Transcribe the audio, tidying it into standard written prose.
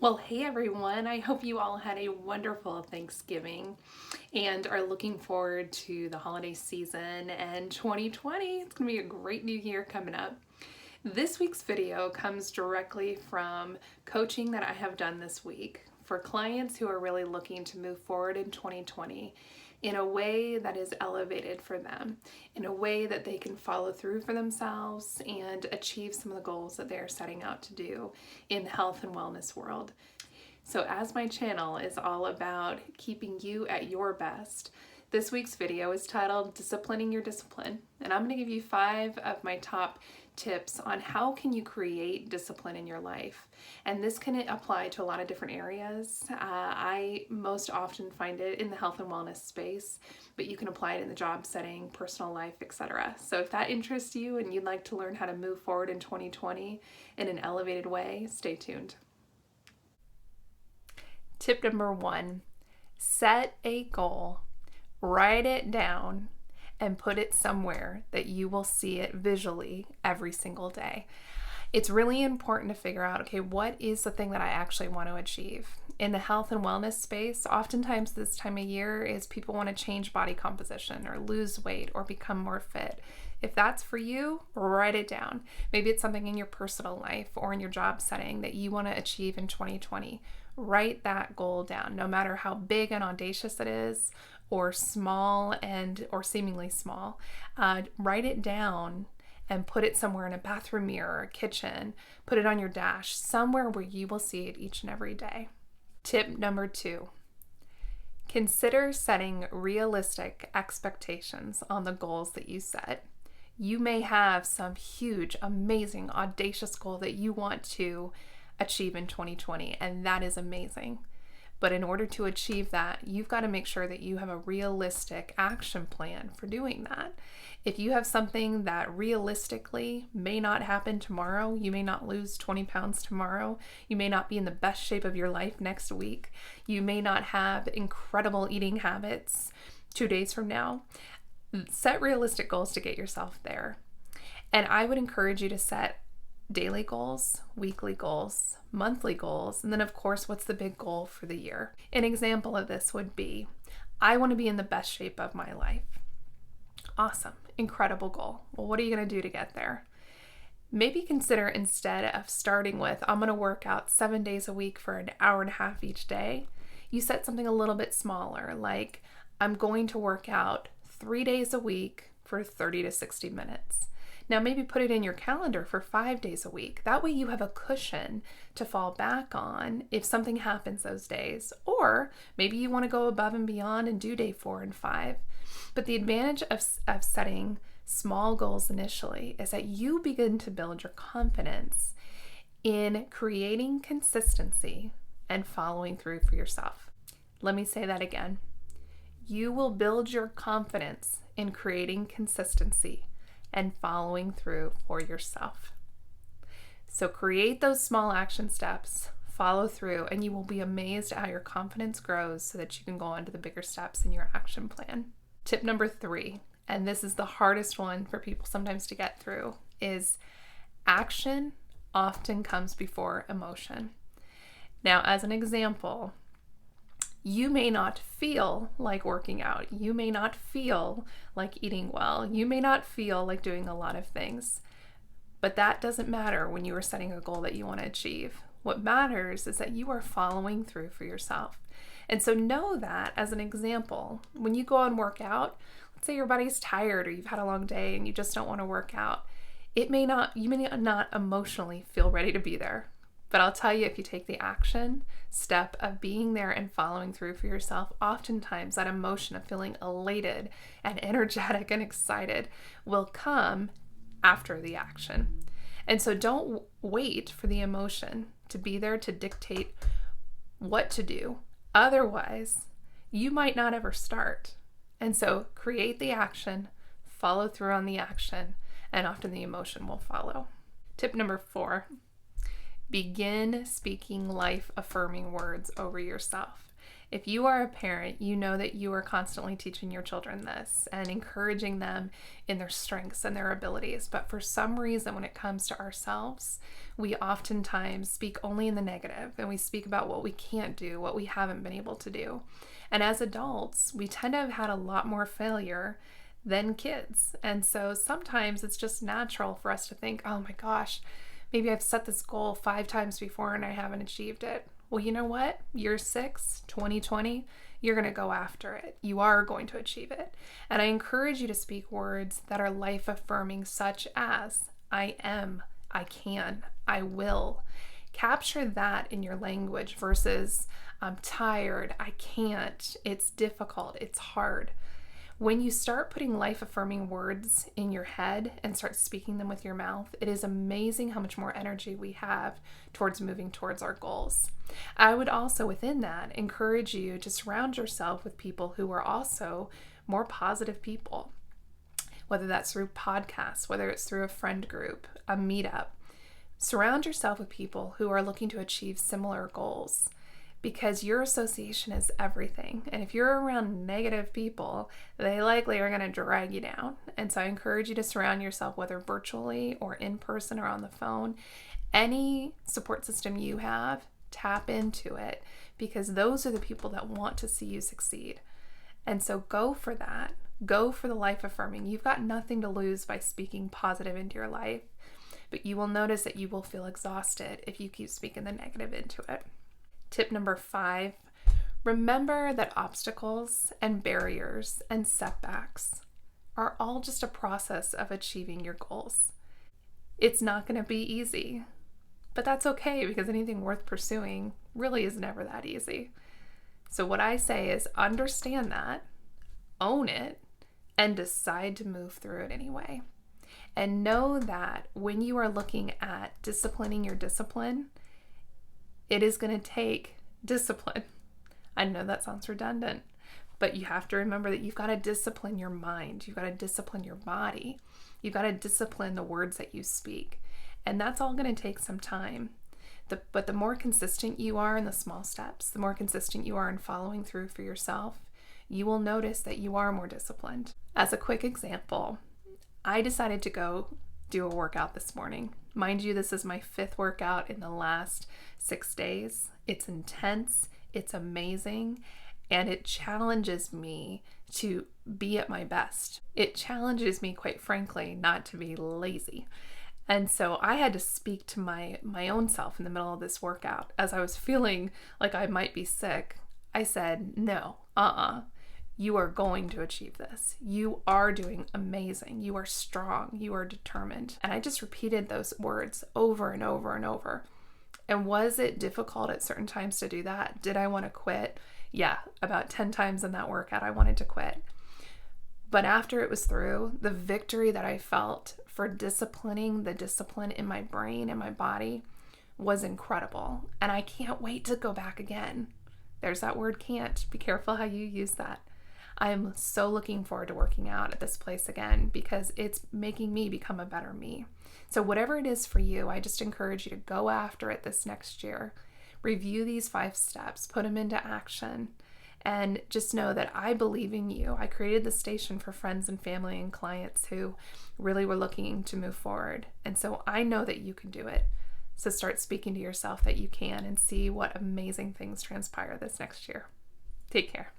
Well, hey everyone. I hope you all had a wonderful Thanksgiving and are looking forward to the holiday season and 2020. It's going to be a great new year coming up. This week's video comes directly from coaching that I have done this week for clients who are really looking to move forward in 2020 in a way that is elevated for them, in a way that they can follow through for themselves and achieve some of the goals that they are setting out to do in the health and wellness world. So as my channel is all about keeping you at your best, this week's video is titled Disciplining Your Discipline, and I'm going to give you 5 of my top tips on how can you create discipline in your life. And this can apply to a lot of different areas. I most often find it in the health and wellness space, but you can apply it in the job setting, personal life, etc. So if that interests you and you'd like to learn how to move forward in 2020 in an elevated way, stay tuned. Tip number 1, set a goal, write it down, and put it somewhere that you will see it visually every single day. It's really important to figure out, okay, what is the thing that I actually want to achieve? In the health and wellness space, oftentimes this time of year is people want to change body composition or lose weight or become more fit. If that's for you, write it down. Maybe it's something in your personal life or in your job setting that you want to achieve in 2020. Write that goal down, no matter how big and audacious it is or small or seemingly small. Write it down and put it somewhere in a bathroom mirror, a kitchen, put it on your dash, somewhere where you will see it each and every day. Tip number 2, consider setting realistic expectations on the goals that you set. You may have some huge, amazing, audacious goal that you want to achieve in 2020, and that is amazing. But in order to achieve that, you've got to make sure that you have a realistic action plan for doing that. If you have something that realistically may not happen tomorrow, you may not lose 20 pounds tomorrow, you may not be in the best shape of your life next week, you may not have incredible eating habits 2 days from now, set realistic goals to get yourself there. And I would encourage you to set daily goals, weekly goals, monthly goals, and then of course, what's the big goal for the year? An example of this would be, I want to be in the best shape of my life. Awesome, incredible goal. Well, what are you going to do to get there? Maybe consider, instead of starting with, I'm going to work out 7 days a week for an hour and a half each day, you set something a little bit smaller, like I'm going to work out 3 days a week for 30 to 60 minutes. Now maybe put it in your calendar for 5 days a week. That way you have a cushion to fall back on if something happens those days. Or maybe you want to go above and beyond and do day 4 and 5. But the advantage of setting small goals initially is that you begin to build your confidence in creating consistency and following through for yourself. Let me say that again. You will build your confidence in creating consistency and following through for yourself. So create those small action steps, follow through, and you will be amazed at how your confidence grows so that you can go on to the bigger steps in your action plan. Tip number 3, and this is the hardest one for people sometimes to get through, is action often comes before emotion. Now, as an example, you may not feel like working out. You may not feel like eating well. You may not feel like doing a lot of things. But that doesn't matter when you are setting a goal that you want to achieve. What matters is that you are following through for yourself. And so know that, as an example, when you go and work out, let's say your body's tired or you've had a long day and you just don't want to work out, you may not emotionally feel ready to be there. But I'll tell you, if you take the action step of being there and following through for yourself, oftentimes that emotion of feeling elated and energetic and excited will come after the action. And so don't wait for the emotion to be there to dictate what to do. Otherwise, you might not ever start. And so create the action, follow through on the action, and often the emotion will follow. Tip number 4. Begin speaking life-affirming words over yourself. If you are a parent, you know that you are constantly teaching your children this and encouraging them in their strengths and their abilities. But for some reason, when it comes to ourselves, we oftentimes speak only in the negative, and we speak about what we can't do, what we haven't been able to do. And as adults, we tend to have had a lot more failure than kids. And so sometimes it's just natural for us to think, oh my gosh, maybe I've set this goal 5 times before and I haven't achieved it. Well, you know what? Year 6, 2020, you're going to go after it. You are going to achieve it. And I encourage you to speak words that are life affirming, such as I am, I can, I will. Capture that in your language versus I'm tired, I can't, it's difficult, it's hard. When you start putting life-affirming words in your head and start speaking them with your mouth, it is amazing how much more energy we have towards moving towards our goals. I would also, within that, encourage you to surround yourself with people who are also more positive people, whether that's through podcasts, whether it's through a friend group, a meetup. Surround yourself with people who are looking to achieve similar goals, because your association is everything. And if you're around negative people, they likely are going to drag you down. And so I encourage you to surround yourself, whether virtually or in person or on the phone. Any support system you have, tap into it, because those are the people that want to see you succeed. And so go for that. Go for the life affirming. You've got nothing to lose by speaking positive into your life, but you will notice that you will feel exhausted if you keep speaking the negative into it. Tip number 5, remember that obstacles and barriers and setbacks are all just a process of achieving your goals. It's not going to be easy, but that's okay, because anything worth pursuing really is never that easy. So what I say is understand that, own it, and decide to move through it anyway. And know that when you are looking at disciplining your discipline, it is going to take discipline. I know that sounds redundant, but you have to remember that you've got to discipline your mind. You've got to discipline your body. You've got to discipline the words that you speak. And that's all going to take some time. But the more consistent you are in the small steps, the more consistent you are in following through for yourself, you will notice that you are more disciplined. As a quick example, I decided to go do a workout this morning. Mind you, this is my 5th workout in the last 6 days. It's intense, it's amazing, and it challenges me to be at my best. It challenges me, quite frankly, not to be lazy. And so I had to speak to my own self in the middle of this workout. As I was feeling like I might be sick, I said, no, you are going to achieve this. You are doing amazing. You are strong. You are determined. And I just repeated those words over and over and over. And was it difficult at certain times to do that? Did I want to quit? Yeah, about 10 times in that workout, I wanted to quit. But after it was through, the victory that I felt for disciplining the discipline in my brain and my body was incredible. And I can't wait to go back again. There's that word can't. Be careful how you use that. I'm so looking forward to working out at this place again, because it's making me become a better me. So whatever it is for you, I just encourage you to go after it this next year. Review these 5 steps, put them into action, and just know that I believe in you. I created the station for friends and family and clients who really were looking to move forward. And so I know that you can do it. So start speaking to yourself that you can, and see what amazing things transpire this next year. Take care.